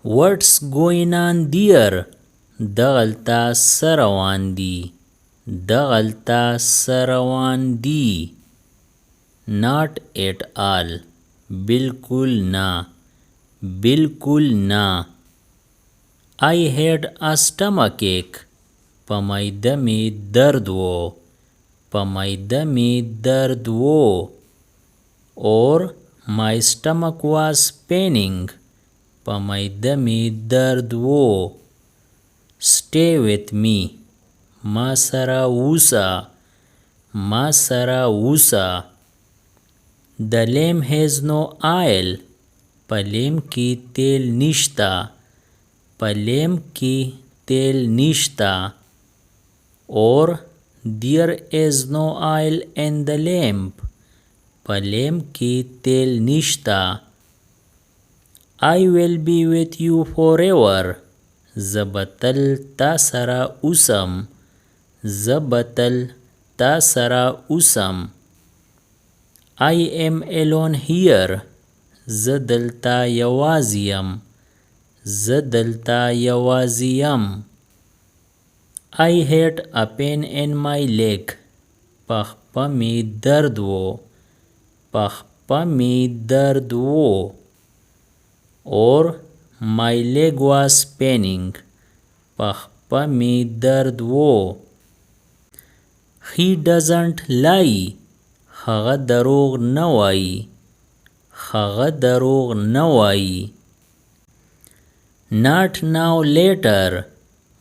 What's going on there? دغلتا سروان دی. دغلتا سروان دی. Not at all. بالکل نا. بالکل نا. I had a stomachache. په معده می درد و. په معده می درد و. Or my stomach was paining. په معده می درد و. Stay with me. ما سره اوسه. ما سره اوسه. The lamb has no oil. په لیم کې تیل نشتا. په لیم کې تیل نشتا. Or there is no oil in the lamp. په لیم کې تیل نشتا. I will be with you forever. زبتل تا سره اوسم. زبتل تا سره اوسم. I am alone here. زدلتا یوازیم. زدلتا یوازیم. I had a pain in my leg. پخپا می درد و. پخپا می درد و. Or my leg was paining. پخپا می درد و. He doesn't lie. هغه دروغ نه وایي. هغه دروغ نه وایي. Not now, later.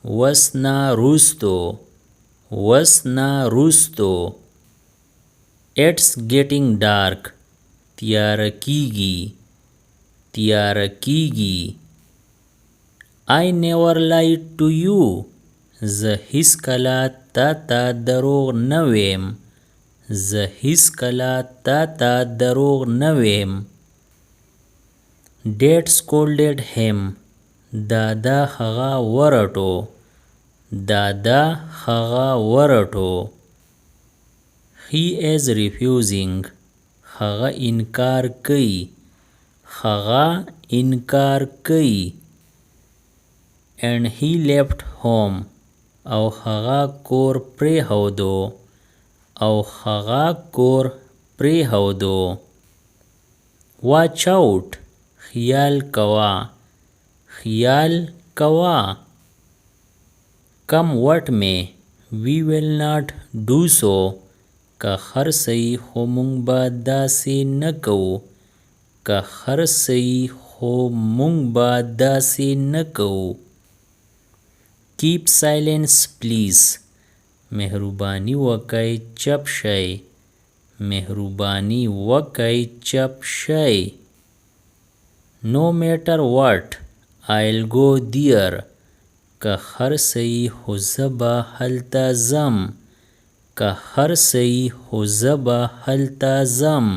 وسنا روستو. وسنا روستو. It's getting dark. تیاره کیږي. تیاره کیږي. I never lied to you. زه هیڅکله تا ته دروغ نه ویم. زه هیڅکله تا ته دروغ نه ویم. Dad scolded him. دادا هغه ورټو. دادا هغه ورټو. He is refusing. هغه انکار کوي. هغه انکار کوي. And he left home. او هغه کور پریښودو. او هغه کور پریښودو. Watch out. خیال کوا. خیال کوا. Come what may. We will not do so. که هرڅه خو مونږ به داسې نه کوو. که هرڅه خو مونږ به داسې نه کوو. Keep silence please. مهرباني وکئ چپ شئ. مهرباني وکئ چپ شئ. No matter what. I'll go there. که هرڅه خو زه به هلته ځم. که هرڅه خو زه به هلته ځم.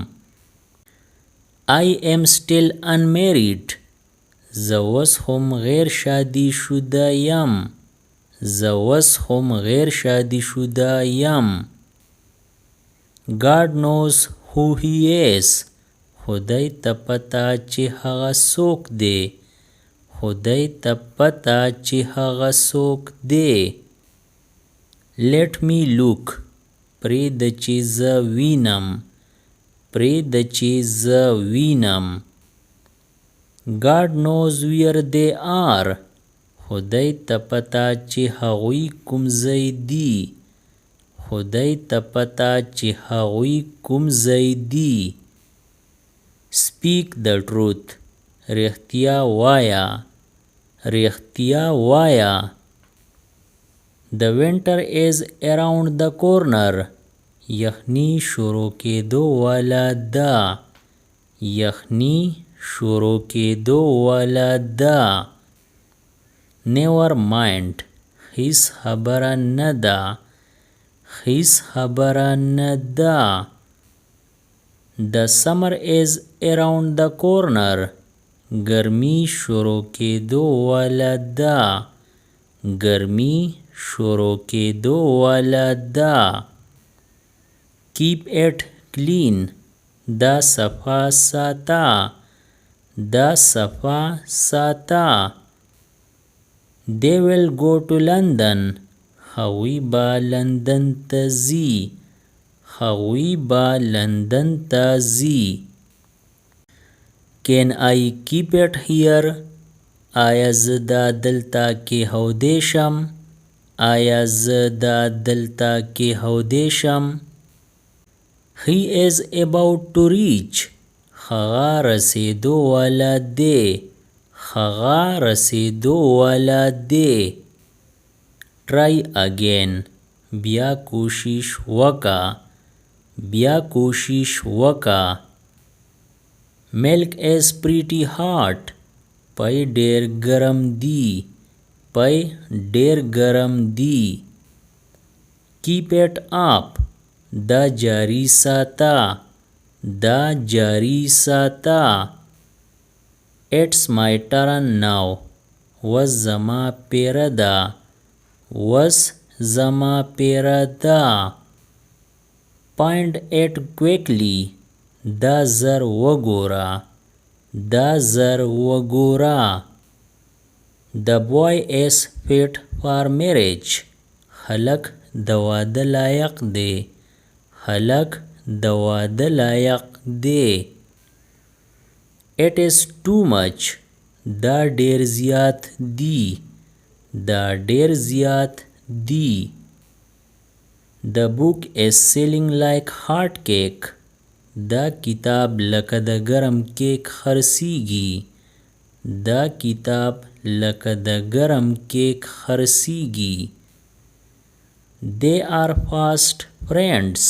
I am still unmarried. زه اوس هم غیر شادي شده یم. زه اوس هم غیر شادي شده یم. God knows who he is. خدای ته پته چې هغه څوک دی. خدای ته پته چې هغه څوک دی. Let me look. پرېږده چې زه وینم. پرېږده چې زه وینم. God knows where they are. خدای ته پته چې هغوی کوم ځای دي. خدای ته پته چې هغوی کوم ځای دي. Speak the truth. رښتیا وایه. رښتیا وایه. The winter is around the corner. یخني شروع کېدو والا ده. یخني شروع کېدو والا ده. Never mind. هیڅ خبره نه ده. هیڅ خبره نه ده. The summer is around the corner. ګرمي شروع کېدو والا ده. ګرمي شروع کېدو والا ده. Keep it clean. دا صفا ساته. دا صفا ساتا. They will go to London. هغوی با لندن ته ځي. هغوی با لندن ته ځي. Can I keep it here? آیا زه دا دلته کېښودی شم؟ آیا زه دا دلته کېښودی شم؟ He is about to reach. هغه رسېدو والا دی. هغه رسېدو والا دی. Try again. بیا کوشش وکړه. بیا کوشش وکړه. Milk is pretty hot. پای ډېر ګرم دی. پای ډېر ګرم دی. Keep it up. دا جاری ساته. دا جاری ساته. It's my turn now. وس زما پیره ده. وس زما پیره ده. Find it quickly. دا زر وګوره. دا زر وګوره. The boy is fit for marriage. هلک د واده لایق دی. هلک د واده لایق دی. It is too much. دا ډیر زیات دی. دا ډیر زیات دی. The book is selling like hot cake. دا کتاب لکه د ګرم کیک خرڅیږي. دا کتاب لکه د ګرم کیک خرڅیږي. They are fast friends.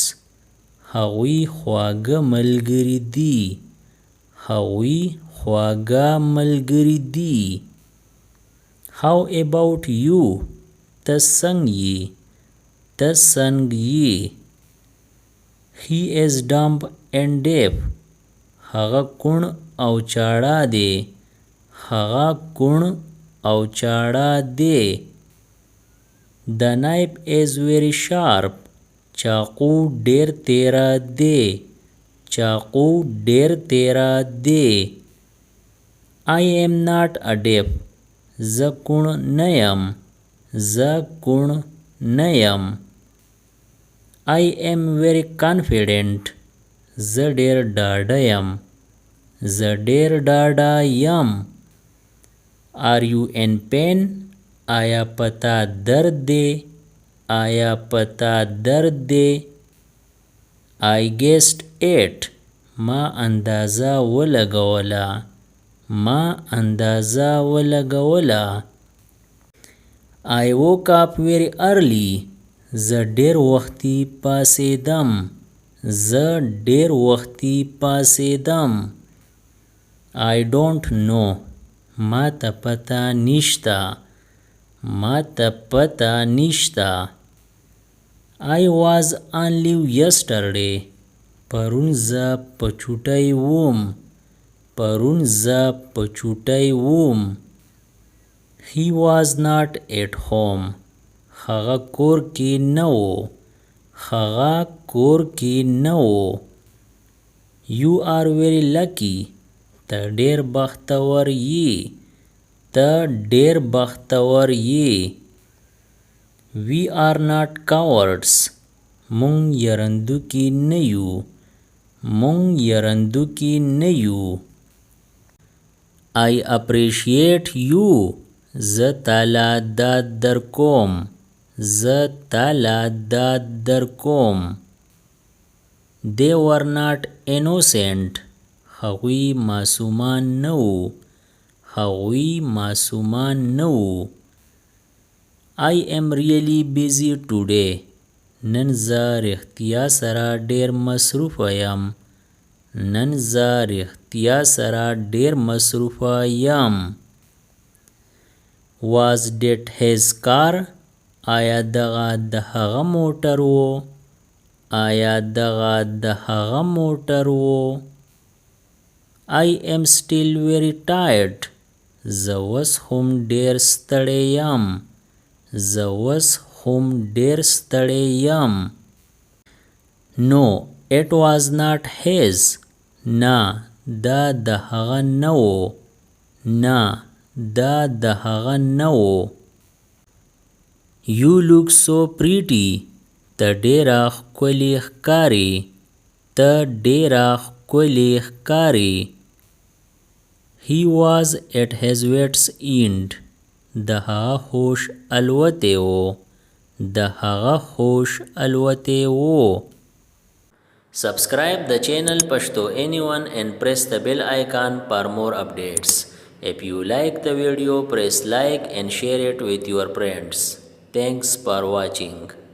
هغوی خواږه ملګري دي. هغوی خواږه ملګري دي. How about you? ته څنګه یې؟ ته څنګه یې؟ He is dumb and deaf. هغه کوڼ او چاړه دی. هغه کوڼ او چاړه دی. The knife is very sharp. چاقو ډیر تیره دی. چاقو ډیر تیره دی. I am not a deaf. زه کوڼ نه یم. زه کوڼ نه یم. I am very confident. زه ډیر ډاډه یم. زه ډیر ډاډه یم. Are you in pain? آیا پتا درد دی؟ آیا پتا درد دی؟ I guessed it. ما اندازه ولګوله. ما اندازه ولګوله. I woke up very early. زه ډیر وختي پاڅېدم. زه ډیر وختي پاڅېدم. I don't know. ما ته پته نشته. ما ته پته نشته. I was on leave yesterday. پرون زه په چوټۍ وم. پرون زه په چوټۍ وم. He was not at home. هغه کور کې نه و. هغه کور کې نه و. You are very lucky. ته ډیر بختور یې. ته ډیر بختور یې. We are not cowards. مونږ یرندوکي نه یو. مونږ یرندوکي نه یو. I appreciate you. زه تاله داد در کوم. زه تاله داد در کوم. They were not innocent. هغوی معصومان نه وو. هغوی معصومان نه وو. I am really busy today. نن زه رښتیا سره ډیر مصروفه یم. نن زه رښتیا سره ډیر مصروفه یم. Was that his car? آیا دغه د هغه موټر و؟ آیا دغه د هغه موټر و؟ I am still very tired. زه اوس هم ډیر ستړی یم. زه اوس هم ډیر ستړی یم. No, it was not his. نه، دا د هغه نه و. نه دا د هغه نه و. You look so pretty. ته ډېره ښکلې ښکارې. ته ډېره ښکلې ښکارې. He was at his wits end. د هغه هوش الوتی و. د هغه هوش الوتی و. Subscribe the channel Pashto Anyone and press the bell icon for more updates. If you like the video, press like and share it with your friends. Thanks for watching.